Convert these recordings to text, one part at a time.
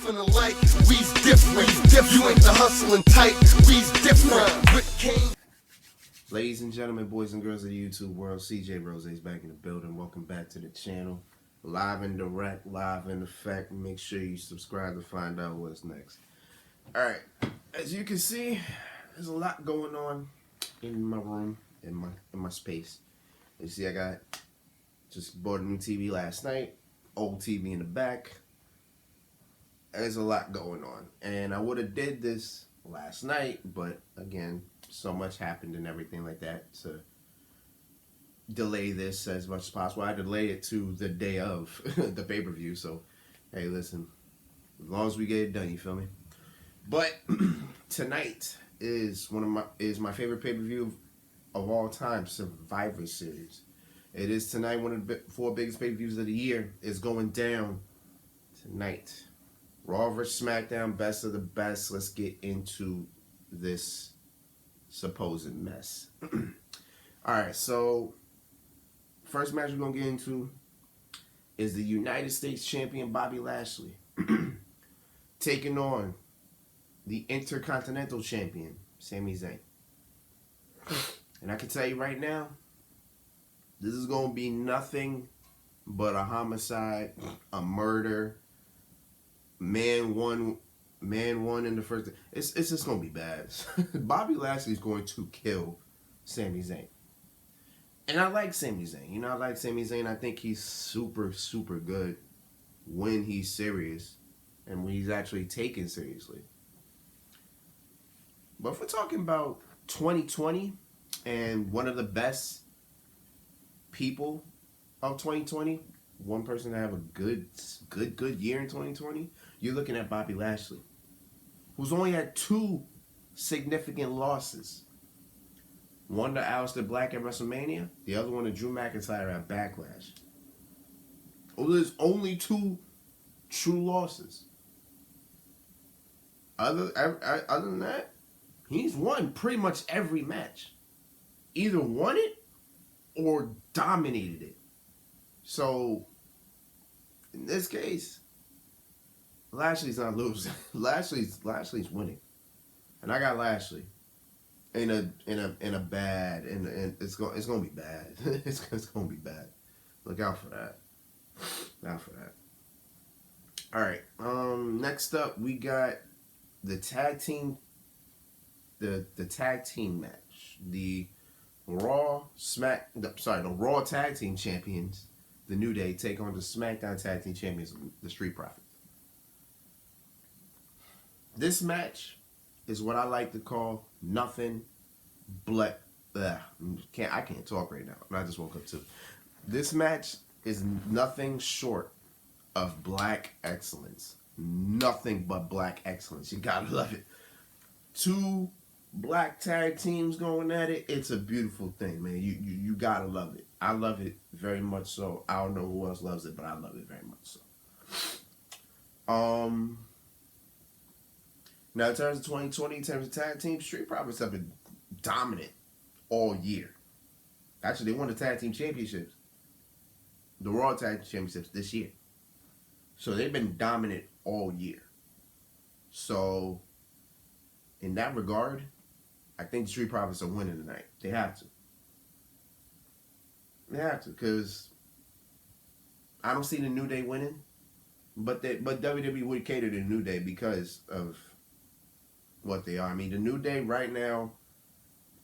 feeling like we's different. You ain't the hustling type, we's different. With King. Ladies and gentlemen, boys and girls of the YouTube world, CJ Rose's back in the building. Welcome back to the channel. Live and direct, live in effect. Make sure you subscribe to find out what's next. Alright, as you can see, there's a lot going on in my room, in my space. You see, I just bought a new TV last night, old TV in the back. There's a lot going on, and I would have did this last night, but again, so much happened and everything like that to delay this as much as possible. I delay it to the day of the pay-per-view. So, hey, listen, as long as we get it done, you feel me? But tonight is my favorite pay-per-view of all time, Survivor Series. It is tonight, one of the 4 biggest pay-per-views of the year is going down tonight. Raw vs. SmackDown, best of the best. Let's get into this supposed mess. Alright, so first match we're going to get into is the United States Champion Bobby Lashley taking on the Intercontinental Champion Sami Zayn. And I can tell you right now, this is going to be nothing but a homicide, a murder. Man won in the first. It's just gonna be bad. Bobby Lashley's going to kill Sami Zayn, and I like Sami Zayn. You know, I like Sami Zayn. I think he's super good when he's serious and when he's actually taken seriously. But if we're talking about 2020 and one of the best people of 2020, one person to have a good year in 2020, you're looking at Bobby Lashley, who's only had 2 significant losses. One to Aleister Black at WrestleMania, the other one to Drew McIntyre at Backlash. Oh, there's only 2 true losses. Other than that, he's won pretty much every match. Either won it or dominated it. So, in this case, Lashley's not losing. Lashley's winning, and I got Lashley in a bad, and it's gonna be bad. it's gonna be bad. Look out for that. All right. Next up, we got the tag team. The tag team match. The Raw Tag Team Champions, the New Day, take on the SmackDown Tag Team Champions, the Street Profits. This match is what I like to call nothing but I can't talk right now. I just woke up too. This match is nothing short of black excellence. Nothing but black excellence. You gotta love it. 2 black tag teams going at it. It's a beautiful thing, man. You gotta love it. I love it very much so. I don't know who else loves it, but I love it very much so. Now, in terms of 2020, in terms of tag team, Street Profits have been dominant all year. Actually, they won the tag team championships, the Raw tag team championships this year. So they've been dominant all year. So, in that regard, I think the Street Profits are winning tonight. They have to. They have to, because I don't see the New Day winning. But WWE would cater to the New Day because of what they are. I mean, the New Day right now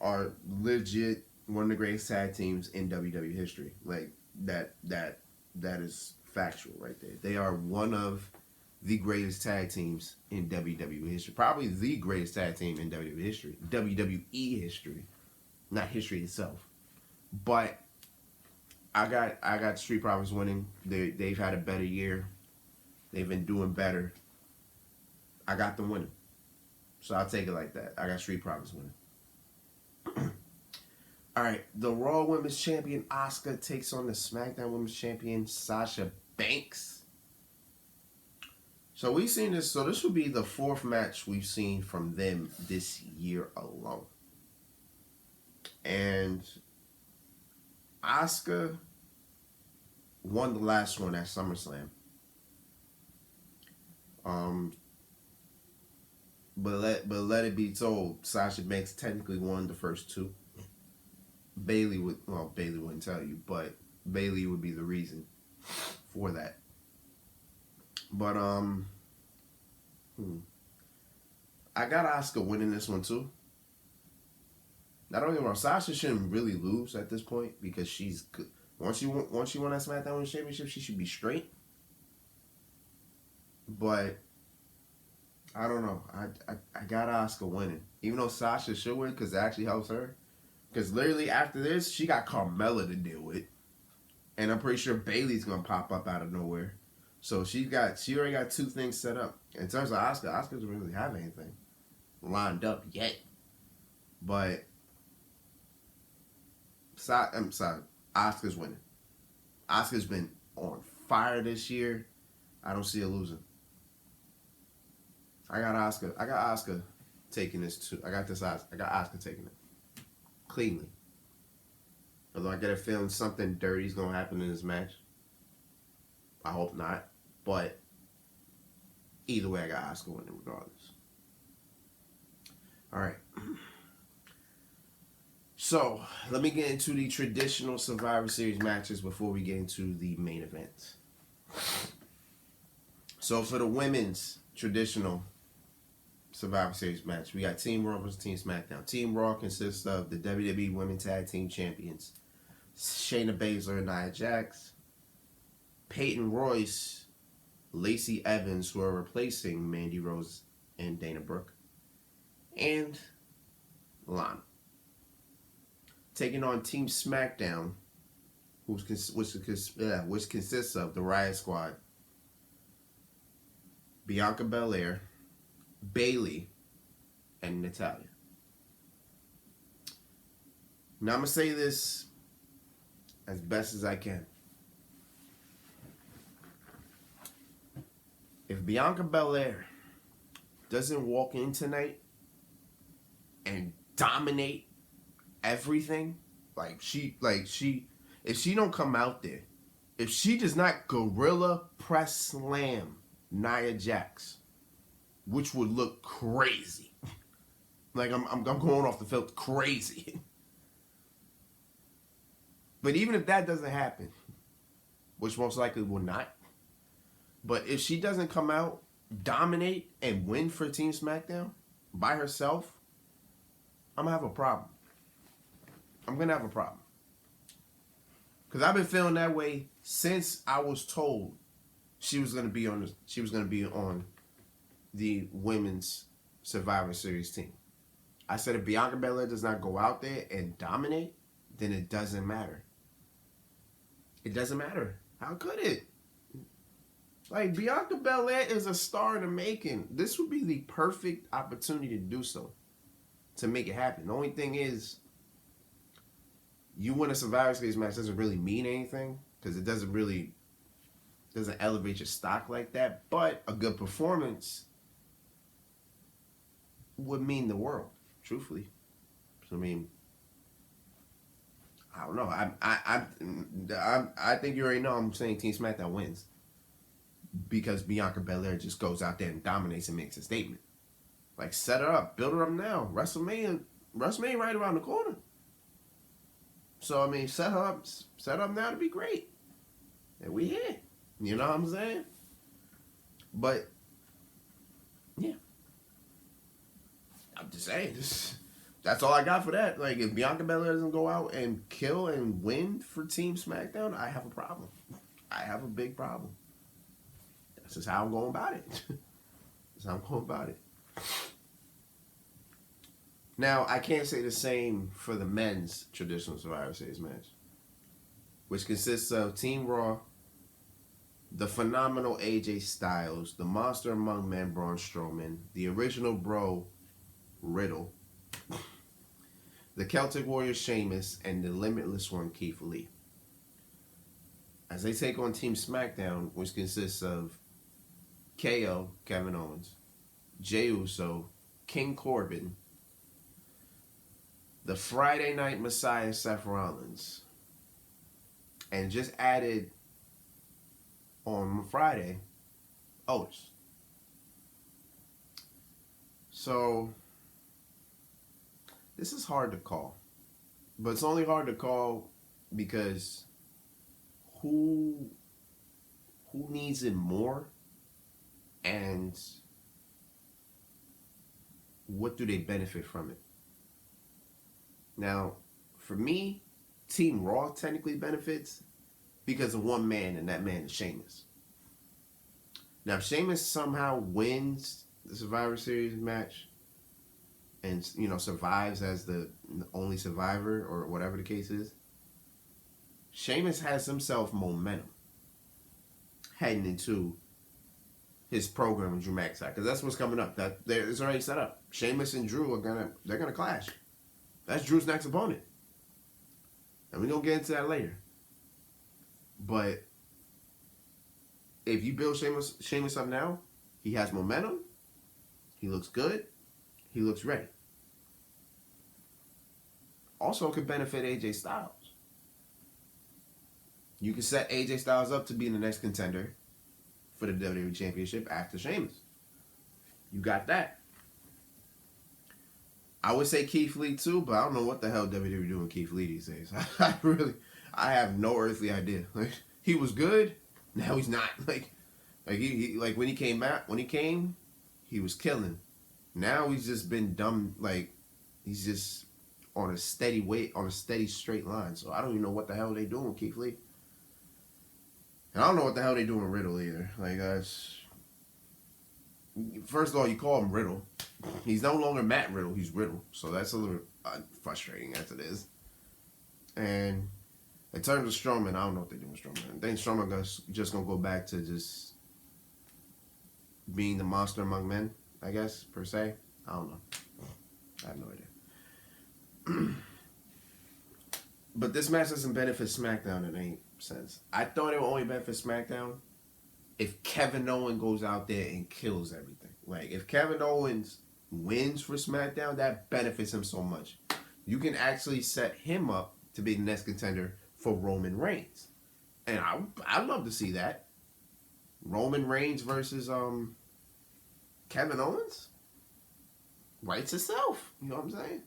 are legit one of the greatest tag teams in WWE history. Like, that is factual right there. They are one of the greatest tag teams in WWE history. Probably the greatest tag team in WWE history. WWE history. Not history itself. But I got Street Profits winning. They've had a better year. They've been doing better. I got them winning. So I'll take it like that. I got Street Profits winning. Alright, the Raw Women's Champion Asuka takes on the SmackDown Women's Champion Sasha Banks. So we've seen this. So this will be the 4th match we've seen from them this year alone. And Asuka won the last one at SummerSlam. Um, but let it be told, Sasha Banks technically won the first two. Bailey wouldn't tell you, but Bailey would be the reason for that. But I got Asuka winning this one too. Now don't get me wrong, Sasha shouldn't really lose at this point because she's good. Once she won that SmackDown Women's Championship, she should be straight. But I don't know. I got Asuka winning, even though Sasha should win because it actually helps her. Because literally after this, she got Carmella to deal with, and I'm pretty sure Bailey's gonna pop up out of nowhere. So she already got two things set up. In terms of Asuka doesn't really have anything lined up yet. But I'm sorry, Asuka's winning. Asuka's been on fire this year. I don't see her losing. I got Asuka taking this too. I got Asuka taking it cleanly. Although I get a feeling something dirty is gonna happen in this match. I hope not. But either way, I got Asuka winning regardless. All right. So let me get into the traditional Survivor Series matches before we get into the main event. So for the women's traditional Survivor Series match, we got Team Raw versus Team SmackDown. Team Raw consists of the WWE Women Tag Team Champions, Shayna Baszler and Nia Jax, Peyton Royce, Lacey Evans, who are replacing Mandy Rose and Dana Brooke, and Lana. Taking on Team SmackDown, which consists of the Riot Squad, Bianca Belair, Bayley, and Natalya. Now I'm going to say this as best as I can. If Bianca Belair doesn't walk in tonight and dominate everything, if she don't come out there, if she does not gorilla press slam Nia Jax, which would look crazy. I'm going off the field crazy. But even if that doesn't happen, which most likely will not, but if she doesn't come out, dominate, and win for Team SmackDown by herself, I'm going to have a problem. I'm going to have a problem. Because I've been feeling that way since I was told she was going to be on the women's Survivor Series team. I said if Bianca Belair does not go out there and dominate, then it doesn't matter. It doesn't matter. How could it? Bianca Belair is a star in the making. This would be the perfect opportunity to do so, to make it happen. The only thing is, you win a Survivor Series match doesn't really mean anything because it doesn't elevate your stock like that. But a good performance would mean the world, truthfully. So, I don't know. I think you already know I'm saying Team SmackDown wins because Bianca Belair just goes out there and dominates and makes a statement. Set her up, build her up now. WrestleMania right around the corner. So set her up now to be great. And we here. You know what I'm saying? But yeah, I'm just saying. That's all I got for that. If Bianca Belair doesn't go out and kill and win for Team SmackDown, I have a problem. I have a big problem. That's just how I'm going about it. That's how I'm going about it. Now, I can't say the same for the men's traditional Survivor Series match, which consists of Team Raw, the phenomenal AJ Styles, the Monster Among Men Braun Strowman, the original Bro Riddle, the Celtic Warrior Sheamus, and the Limitless One Keith Lee. As they take on Team SmackDown, which consists of KO, Kevin Owens, Jey Uso, King Corbin, the Friday Night Messiah Seth Rollins, and just added on Friday, Otis. So this is hard to call, but it's only hard to call because who needs it more, and what do they benefit from it? Now, for me, Team Raw technically benefits because of one man, and that man is Sheamus. Now, if Sheamus somehow wins the Survivor Series match and, you know, survives as the only survivor or whatever the case is, Sheamus has himself momentum heading into his program with Drew McIntyre, because that's what's coming up. It's already set up. Sheamus and Drew they're gonna clash. That's Drew's next opponent, and we're gonna get into that later. But if you build Sheamus up now, he has momentum. He looks good. He looks ready. Also, could benefit AJ Styles. You can set AJ Styles up to be the next contender for the WWE Championship after Sheamus. You got that. I would say Keith Lee too, but I don't know what the hell WWE doing Keith Lee these days. I have no earthly idea. Like, he was good, now he's not. Like he when he came, he was killing. Now he's just been dumb. Like, he's just on a steady straight line. So I don't even know what the hell they doing with Keith Lee. And I don't know what the hell they doing with Riddle either. Like, first of all, you call him Riddle. He's no longer Matt Riddle. He's Riddle. So that's a little frustrating as it is. And in terms of Strowman, I don't know what they're doing with Strowman. I think Strowman just going to go back to just being the monster among men, I guess, per se. I don't know. I have no idea. But this match doesn't benefit SmackDown in any sense. I thought it would only benefit SmackDown if Kevin Owens goes out there and kills everything. Like, if Kevin Owens wins for SmackDown, that benefits him so much. You can actually set him up to be the next contender for Roman Reigns. And I'd love to see that. Roman Reigns versus Kevin Owens? Writes itself. You know what I'm saying?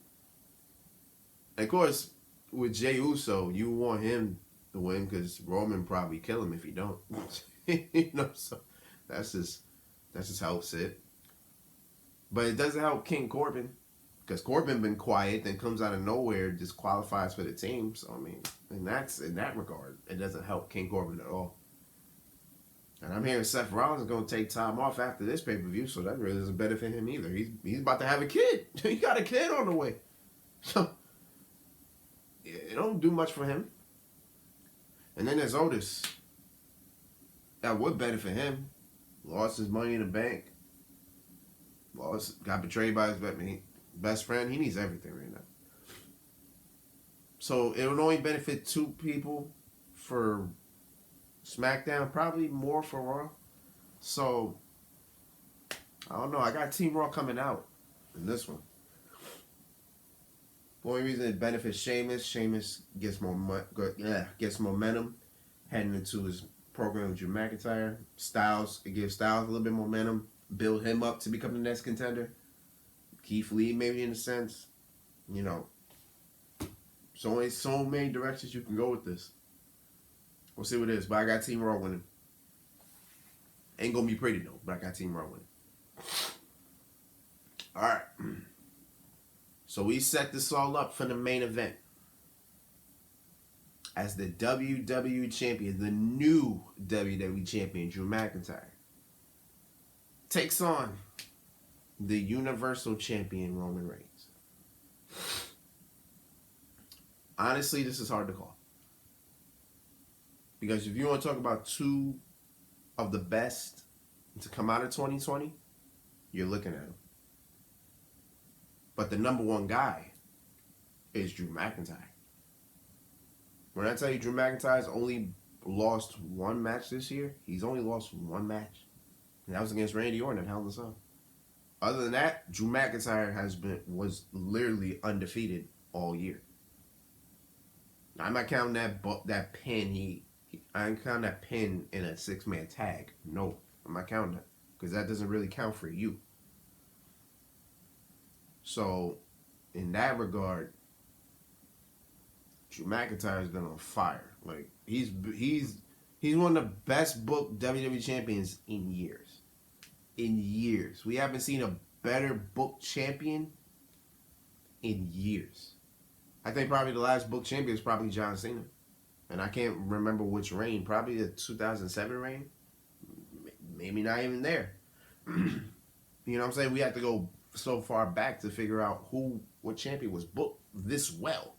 And of course, with Jey Uso, you want him to win because Roman probably kill him if he don't. You know, so that's just how it's it. But it doesn't help King Corbin, because Corbin been quiet, then comes out of nowhere, just qualifies for the team. So I mean, in that regard, it doesn't help King Corbin at all. And I'm hearing Seth Rollins is going to take time off after this pay-per-view, so that really doesn't benefit him either. He's about to have a kid. He got a kid on the way. So it don't do much for him. And then there's Otis. That would benefit him. Lost his money in the bank. Got betrayed by his best friend. He needs everything right now. So it would only benefit two people for SmackDown, probably more for Raw. So I don't know. I got Team Raw coming out in this one. The only reason it benefits Sheamus gets momentum heading into his program with Drew McIntyre. It gives Styles a little bit momentum, build him up to become the next contender. Keith Lee, maybe, in a sense. You know, so only so many directions you can go with this. We'll see what it is, but I got Team Raw winning. Ain't gonna be pretty though, but I got Team Raw winning. All right. So we set this all up for the main event. As the WWE Champion, the new WWE Champion, Drew McIntyre, takes on the Universal Champion, Roman Reigns. Honestly, this is hard to call. Because if you want to talk about two of the best to come out of 2020, you're looking at them. But the number one guy is Drew McIntyre. When I tell you Drew McIntyre's only lost one match this year, he's only lost one match. And that was against Randy Orton at Hell in a Cell. Other than that, Drew McIntyre was literally undefeated all year. Now, I'm not counting that pin. I ain't counting that pin in a 6-man tag. No, I'm not counting that, because that doesn't really count for you. So, in that regard, Drew McIntyre has been on fire. Like he's one of the best booked WWE champions in years. In years, we haven't seen a better booked champion in years. I think probably the last booked champion is probably John Cena, and I can't remember which reign. Probably the 2007 reign. Maybe not even there. You know what I'm saying? We have to go so far back to figure out what champion was booked this well.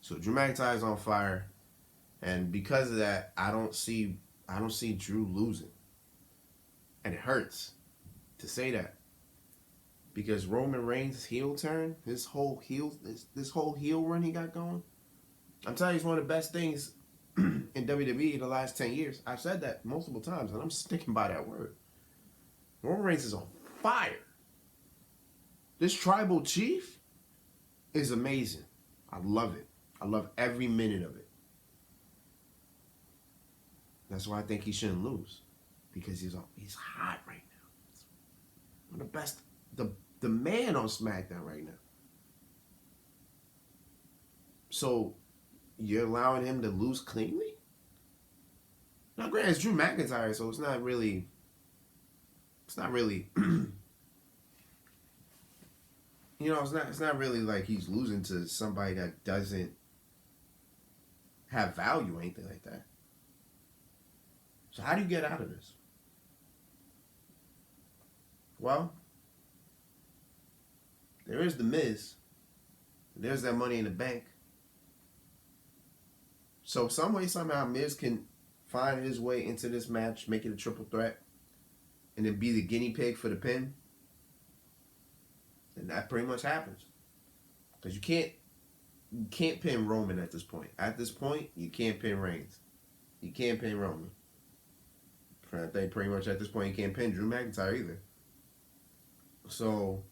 So Drew McIntyre is on fire, and because of that, I don't see Drew losing, and it hurts to say that because Roman Reigns' heel turn, this whole heel run he got going, I'm telling you, it's one of the best things in WWE in the last 10 years. I've said that multiple times, and I'm sticking by that word. Roman Reigns is on fire. This tribal chief is amazing. I love it. I love every minute of it. That's why I think he shouldn't lose, because he's hot right now. He's one of the best, the man on SmackDown right now. So you're allowing him to lose cleanly? Now, granted, it's Drew McIntyre, so it's not really. You know, it's not really like he's losing to somebody that doesn't have value or anything like that. So how do you get out of this? Well, there is The Miz. There's that Money in the Bank. So some way, somehow, Miz can find his way into this match, make it a triple threat, and then be the guinea pig for the pin. And that pretty much happens. Because you can't pin Roman at this point. At this point, you can't pin Reigns. You can't pin Roman. I think pretty much at this point, you can't pin Drew McIntyre either. So,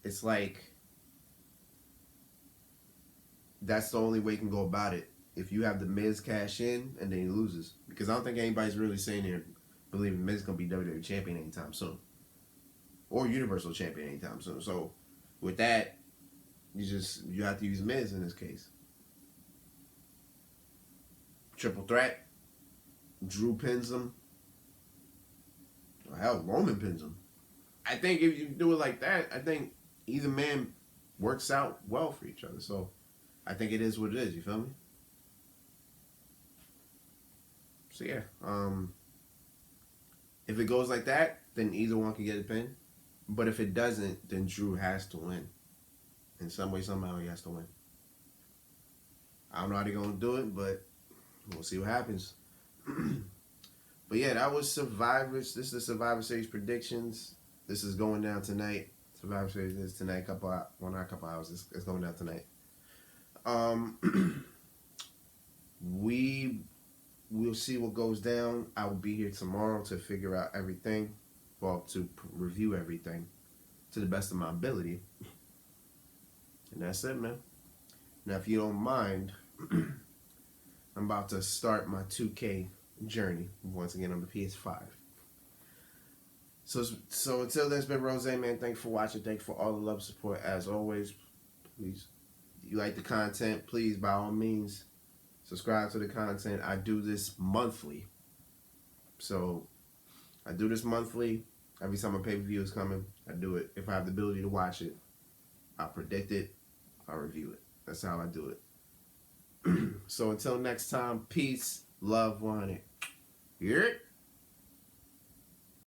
it's like, that's the only way you can go about it. If you have the Miz cash in and then he loses. Because I don't think anybody's really saying here believing Miz is going to be WWE champion anytime soon. Or Universal champion anytime soon. So, with that, you have to use Miz in this case. Triple threat. Drew pins him. Well, hell, Roman pins him. I think if you do it like that, I think either man works out well for each other. So, I think it is what it is. You feel me? So, yeah. If it goes like that, then either one can get a pin. But if it doesn't, then Drew has to win. In some way, somehow, he has to win. I don't know how they're going to do it, but we'll see what happens. But yeah, that was Survivors. This is the Survivor Series predictions. This is going down tonight. Survivor Series is tonight. Not a couple hours. It's going down tonight. We'll see what goes down. I will be here tomorrow to figure out everything. Well, to review everything to the best of my ability. And that's it, man. Now, if you don't mind, I'm about to start my 2K journey once again on the PS5. So until then, it's been Rose, man. Thanks for watching. Thanks for all the love and support. As always, please, if you like the content, please, by all means, subscribe to the content. I do this monthly. So, I do this monthly. Every time a pay-per-view is coming, I do it. If I have the ability to watch it, I'll predict it. I'll review it. That's how I do it. So until next time, peace, love, one. Yeah.